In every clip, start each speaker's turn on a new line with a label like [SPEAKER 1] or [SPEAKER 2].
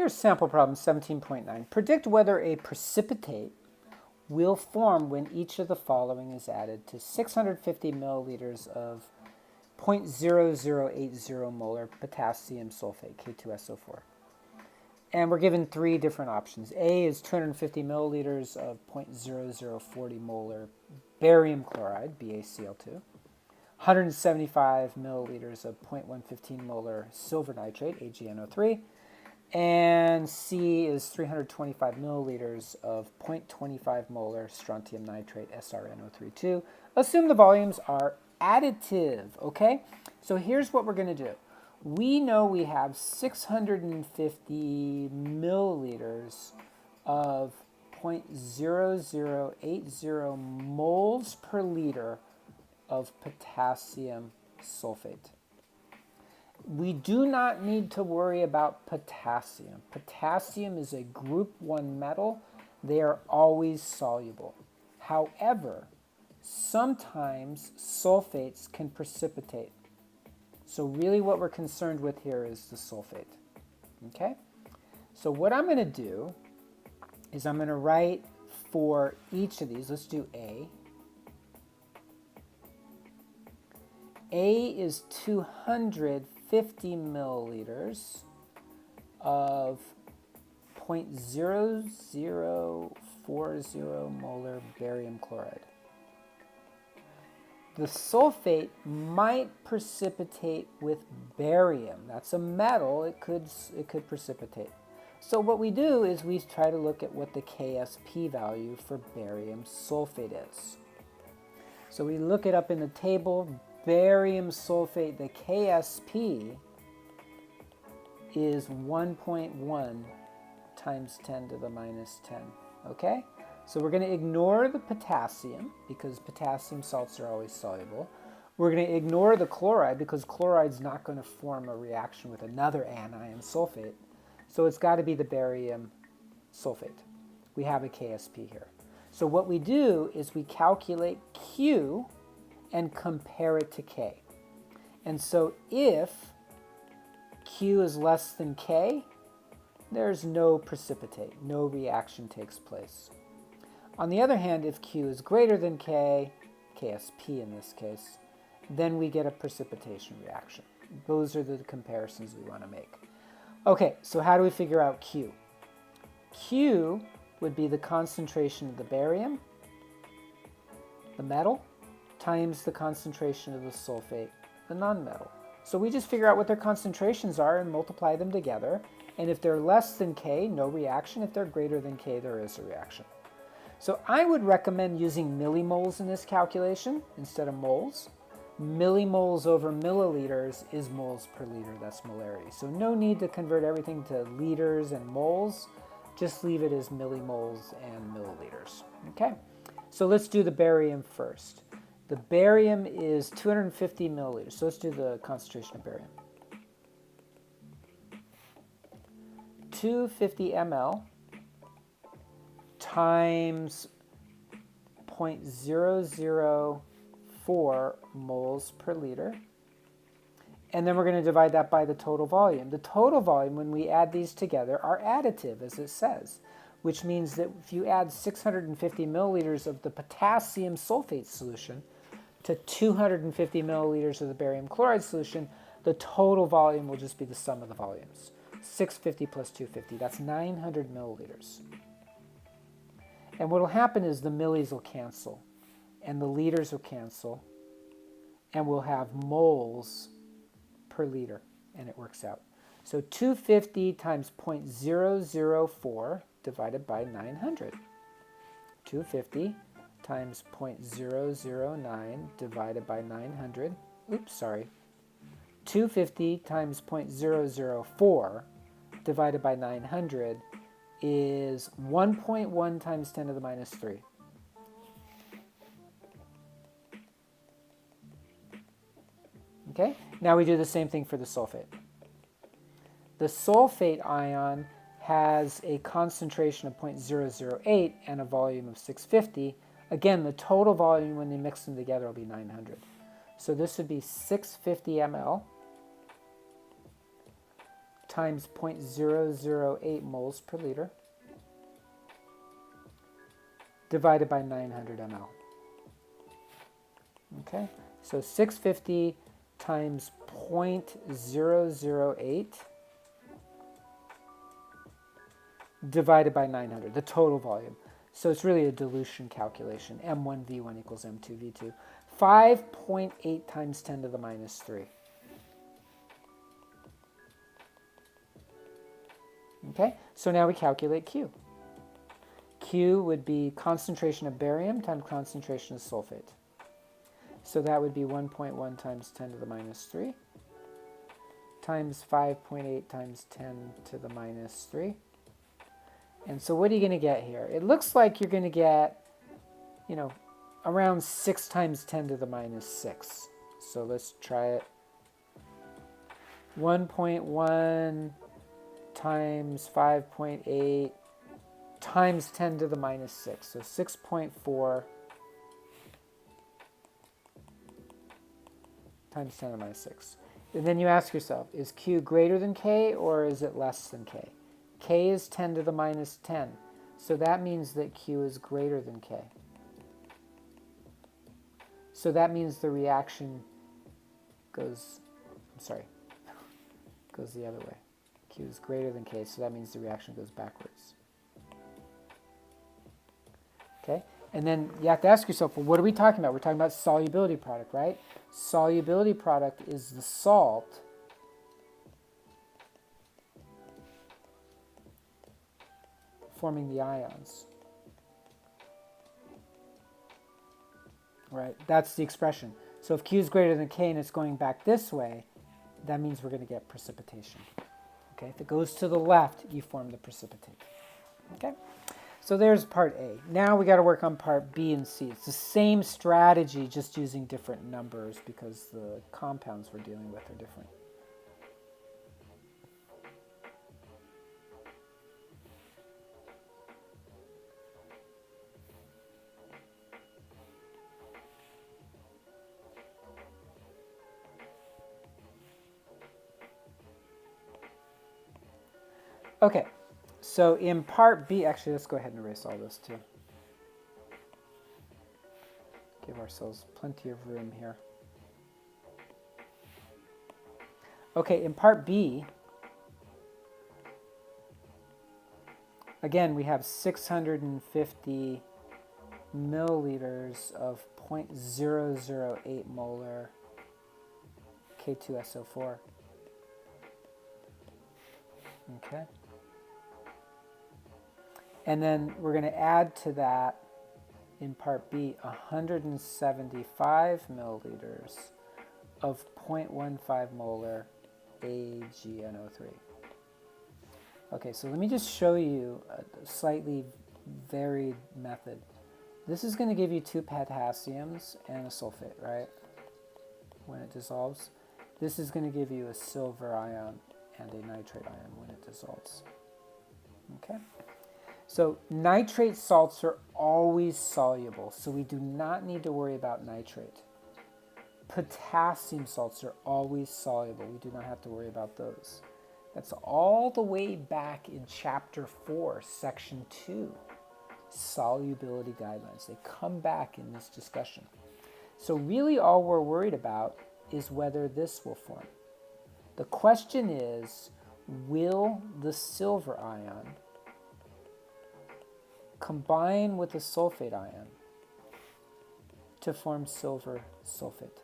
[SPEAKER 1] Here's sample problem 17.9. Predict whether a precipitate will form when each of the following is added to 650 milliliters of 0.0080 molar potassium sulfate, K2SO4. And we're given three different options. A is 250 milliliters of 0.0040 molar barium chloride, BaCl2. 175 milliliters of 0.115 molar silver nitrate, AgNO3. And C is 325 milliliters of 0.25 molar strontium nitrate, SrNO3 2. Assume the volumes are additive, okay? So here's what we're going to do. We know we have 650 milliliters of 0.0080 moles per liter of potassium sulfate. We do not need to worry about potassium. Potassium is a group 1 metal. They are always soluble. However, sometimes sulfates can precipitate. So really what we're concerned with here is the sulfate. Okay? So what I'm going to do is I'm going to write for each of these. Let's do A. A is 250 milliliters of 0.0040 molar barium chloride. The sulfate might precipitate with barium. That's a metal. It could precipitate. So what we do is we try to look at what the KSP value for barium sulfate is. So we look it up in the table. Barium sulfate, the KSP, is 1.1 times 10 to the minus 10. Okay? So we're going to ignore the potassium because potassium salts are always soluble. We're going to ignore the chloride because chloride's not going to form a reaction with another anion sulfate. So it's got to be the barium sulfate. We have a KSP here. So what we do is we calculate Q and compare it to K. And so if Q is less than K, there's no precipitate, no reaction takes place. On the other hand, if Q is greater than K, KSP in this case, then we get a precipitation reaction. Those are the comparisons we want to make. Okay, so how do we figure out Q? Q would be the concentration of the barium, the metal, times the concentration of the sulfate, the nonmetal. So we just figure out what their concentrations are and multiply them together. And if they're less than K, no reaction. If they're greater than K, there is a reaction. So I would recommend using millimoles in this calculation instead of moles. Millimoles over milliliters is moles per liter. That's molarity. So no need to convert everything to liters and moles. Just leave it as millimoles and milliliters. Okay? So let's do the barium first. The barium is 250 milliliters. So let's do the concentration of barium. 250 ml times 0.004 moles per liter. And then we're going to divide that by the total volume. The total volume, when we add these together, are additive, as it says, which means that if you add 650 milliliters of the potassium sulfate solution to 250 milliliters of the barium chloride solution, the total volume will just be the sum of the volumes. 650 plus 250, that's 900 milliliters. And what will happen is the millis will cancel, and the liters will cancel, and we'll have moles per liter, and it works out. So 250 times 0.004 divided by 900. 250 times 0.009 divided by 900. Oops, sorry. 250 times 0.004 divided by 900 is 1.1 times 10 to the minus 3. Okay, now we do the same thing for the sulfate. The sulfate ion has a concentration of 0.008 and a volume of 650. Again, the total volume when they mix them together will be 900. So this would be 650 ml times 0.008 moles per liter divided by 900 ml. Okay, so 650 times 0.008 divided by 900, the total volume. So it's really a dilution calculation. M1 V1 equals M2 V2. 5.8 times 10 to the minus 3. Okay, so now we calculate Q. Q would be concentration of barium times concentration of sulfate. So that would be 1.1 times 10 to the minus 3 times 5.8 times 10 to the minus 3. And so what are you going to get here? It looks like you're going to get, around 6 times 10 to the minus 6. So let's try it. 1.1 times 5.8 times 10 to the minus 6. So 6.4 times 10 to the minus 6. And then you ask yourself, is Q greater than K or is it less than K? K is 10 to the minus 10. So that means that Q is greater than K. So that means the reaction goes the other way. Q is greater than K, so that means the reaction goes backwards. Okay? And then you have to ask yourself, well, what are we talking about? We're talking about solubility product, right? Solubility product is the salt forming the ions. Right? That's the expression. So if Q is greater than K and it's going back this way, that means we're going to get precipitation. Okay? If it goes to the left, you form the precipitate. Okay? So there's part A. Now we got to work on part B and C. It's the same strategy, just using different numbers because the compounds we're dealing with are different. Okay, so in part B, actually, let's go ahead and erase all this too. Give ourselves plenty of room here. Okay, in part B, again, we have 650 milliliters of 0.008 molar K2SO4. Okay. And then we're going to add to that, in part B, 175 milliliters of 0.15 molar AgNO3. Okay, so let me just show you a slightly varied method. This is going to give you 2 potassiums and a sulfate, right? When it dissolves. This is going to give you a silver ion and a nitrate ion when it dissolves. Okay? So nitrate salts are always soluble, so we do not need to worry about nitrate. Potassium salts are always soluble. We do not have to worry about those. That's all the way back in Chapter 4, Section 2, Solubility Guidelines. They come back in this discussion. So really all we're worried about is whether this will form. The question is, will the silver ion combine with the sulfate ion to form silver sulfate?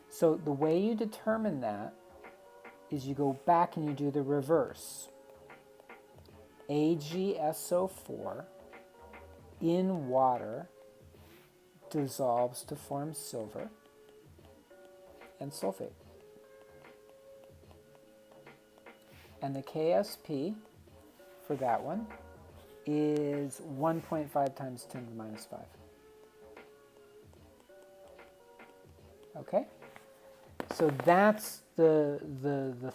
[SPEAKER 1] So the way you determine that is you go back and you do the reverse. AgSO4 in water dissolves to form silver and sulfate. And the KSP for that one is 1.5 times 10 to the minus 5. Okay? So that's the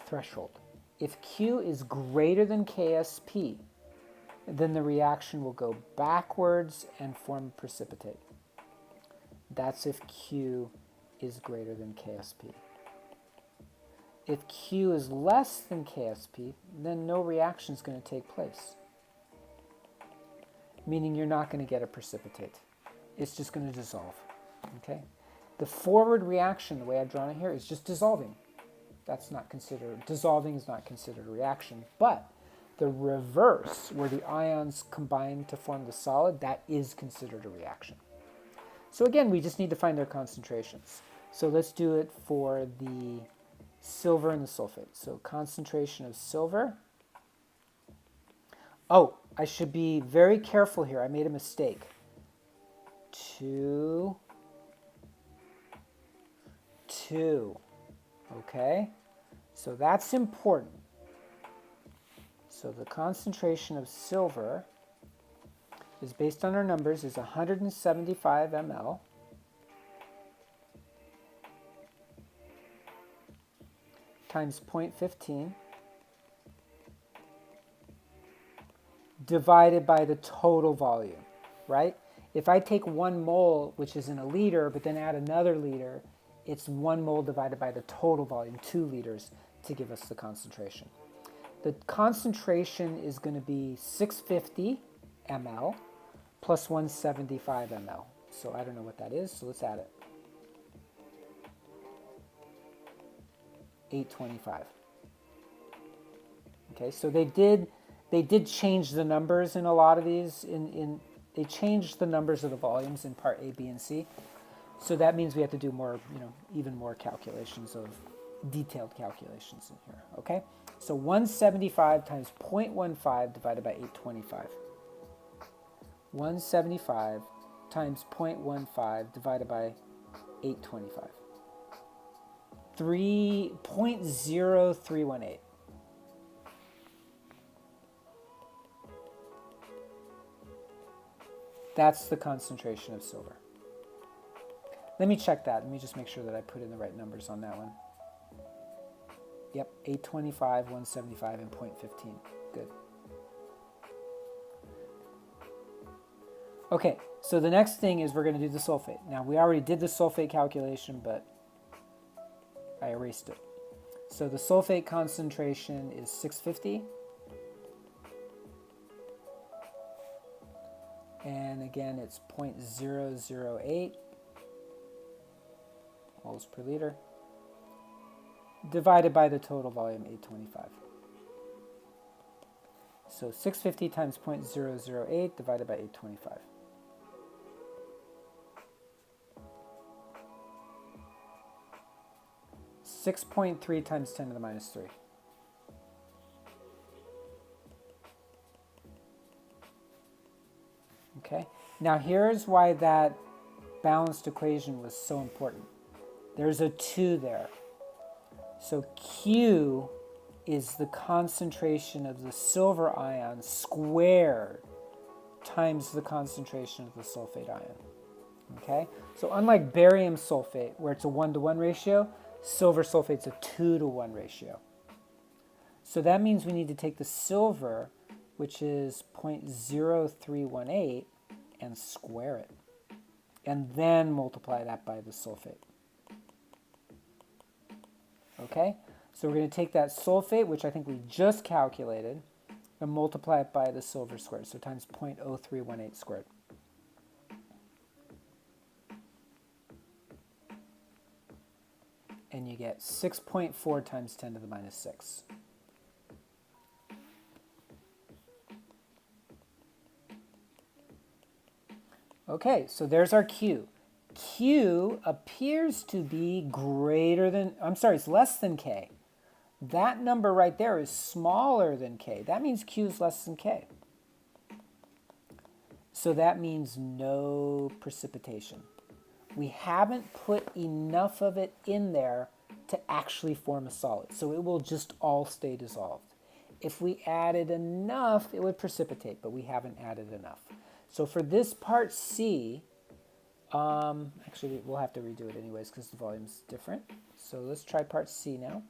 [SPEAKER 1] threshold. If Q is greater than KSP, then the reaction will go backwards and form precipitate. That's if Q is greater than KSP. If Q is less than KSP, then no reaction is going to take place, meaning you're not going to get a precipitate. It's just going to dissolve. Okay? The forward reaction, the way I've drawn it here, is just dissolving. That's not considered, dissolving is not considered a reaction, but the reverse, where the ions combine to form the solid, that is considered a reaction. So again, we just need to find their concentrations. So let's do it for the silver and the sulfate. So concentration of silver. Oh, I should be very careful here. I made a mistake. 2, 2. Okay? So that's important. So the concentration of silver is based on our numbers is 175 ml times 0.15 divided by the total volume, right? If I take 1 mole, which is in a liter, but then add another liter, it's 1 mole divided by the total volume, 2 liters, to give us the concentration. The concentration is going to be 650 ml plus 175 ml. So I don't know what that is, so let's add it. 825. Okay, so they did change the numbers in a lot of these. They changed the numbers of the volumes in part A, B, and C. So that means we have to do more, even more calculations of detailed calculations in here. Okay, so 175 times 0.15 divided by 825. 175 times 0.15 divided by 825. 3.0318. That's the concentration of silver. Let me check that. Let me just make sure that I put in the right numbers on that one. Yep, 825, 175, and 0.15. Good. Okay, so the next thing is we're going to do the sulfate. Now, we already did the sulfate calculation, but I erased it. So the sulfate concentration is 650. And again, it's 0.008 moles per liter divided by the total volume, 825. So 650 times 0.008 divided by 825. .3 times 10 to the minus 3. Okay, now here's why that balanced equation was so important. There's a 2 there. So Q is the concentration of the silver ion squared times the concentration of the sulfate ion. Okay, so unlike barium sulfate, where it's a 1-to-1 ratio, silver sulfate's a 2-to-1 ratio. So that means we need to take the silver, which is 0.0318, and square it, and then multiply that by the sulfate. Okay, so we're going to take that sulfate, which I think we just calculated, and multiply it by the silver squared, so times 0.0318 squared. And you get 6.4 times 10 to the minus 6. Okay, so there's our Q. Q appears to be greater than, it's less than K. That number right there is smaller than K. That means Q is less than K. So that means no precipitation. We haven't put enough of it in there to actually form a solid. So it will just all stay dissolved. If we added enough, it would precipitate, but we haven't added enough. So for this part C, actually we'll have to redo it anyways because the volume's different. So let's try part C now.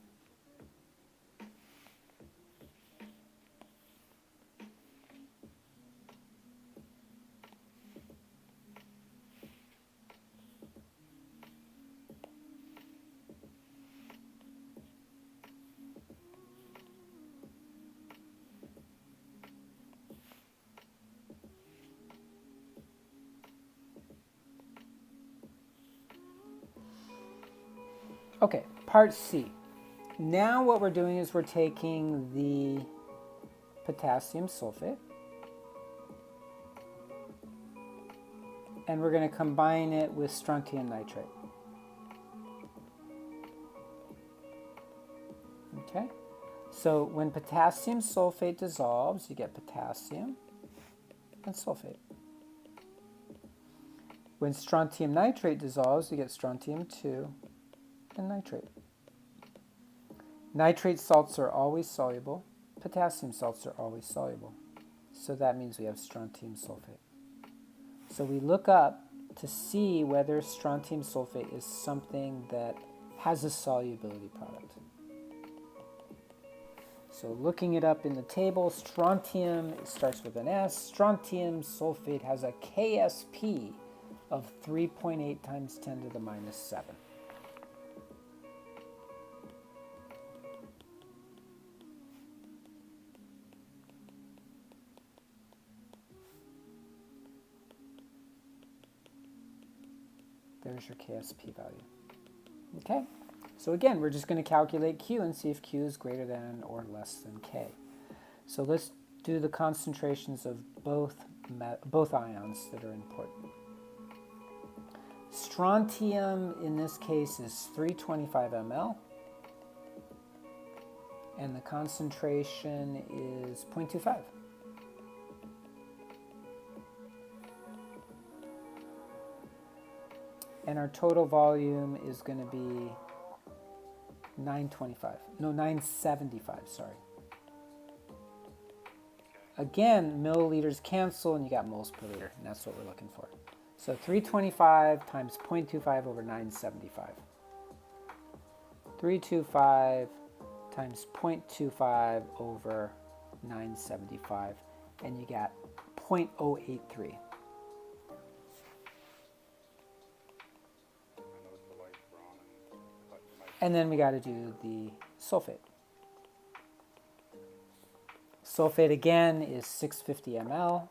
[SPEAKER 1] Okay, part C. Now what we're doing is we're taking the potassium sulfate and we're going to combine it with strontium nitrate. Okay, so when potassium sulfate dissolves, you get potassium and sulfate. When strontium nitrate dissolves, you get strontium 2 and nitrate. Nitrate salts are always soluble. Potassium salts are always soluble. So that means we have strontium sulfate. So we look up to see whether strontium sulfate is something that has a solubility product. So looking it up in the table, strontium, it starts with an S. Strontium sulfate has a KSP of 3.8 times 10 to the minus 7. There's your KSP value. Okay, so again, we're just going to calculate Q and see if Q is greater than or less than K. So let's do the concentrations of both ions that are important. Strontium in this case is 325 ml, and the concentration is 0.25. And our total volume is going to be 975, sorry. Again, milliliters cancel and you got moles per liter, and that's what we're looking for. So 325 times 0.25 over 975. 325 times 0.25 over 975, and you got 0.083. And then we got to do the sulfate. Sulfate again is 650 ml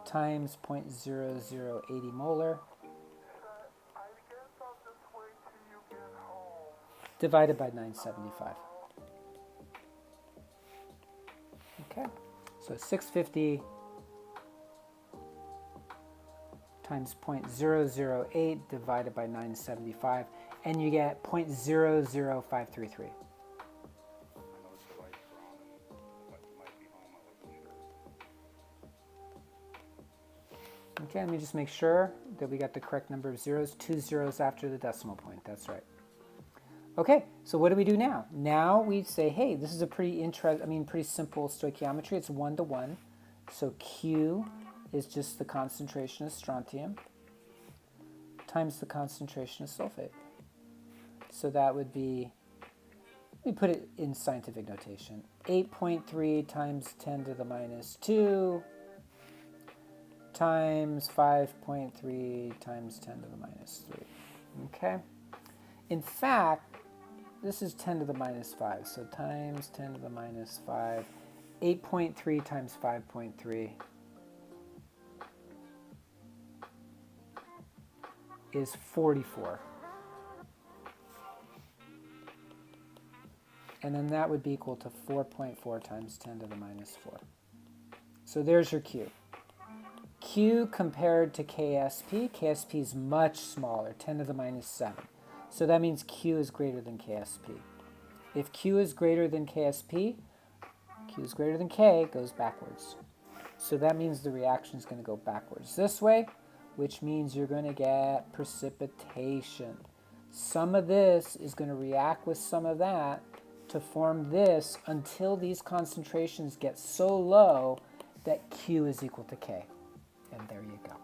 [SPEAKER 1] times 0.0080 molar divided by 975. Okay, so 650 times 0.008 divided by 975, and you get 0.00533. Okay, let me just make sure that we got the correct number of zeros. 2 zeros after the decimal point, that's right. Okay, so what do we do now? Now we say, hey, this is a pretty simple stoichiometry. It's 1 to 1. So Q is just the concentration of strontium times the concentration of sulfate. So that would be, we put it in scientific notation, 8.3 times 10 to the minus 2 times 5.3 times 10 to the minus 3. Okay? In fact, this is 10 to the minus 5. So times 10 to the minus 5, 8.3 times 5.3 is 44. And then that would be equal to 4.4 times 10 to the minus 4. So there's your Q. Q compared to KSP, KSP is much smaller, 10 to the minus 7. So that means Q is greater than KSP. If Q is greater than KSP, Q is greater than K, it goes backwards. So that means the reaction is going to go backwards this way, which means you're going to get precipitation. Some of this is going to react with some of that to form this until these concentrations get so low that Q is equal to K. And there you go.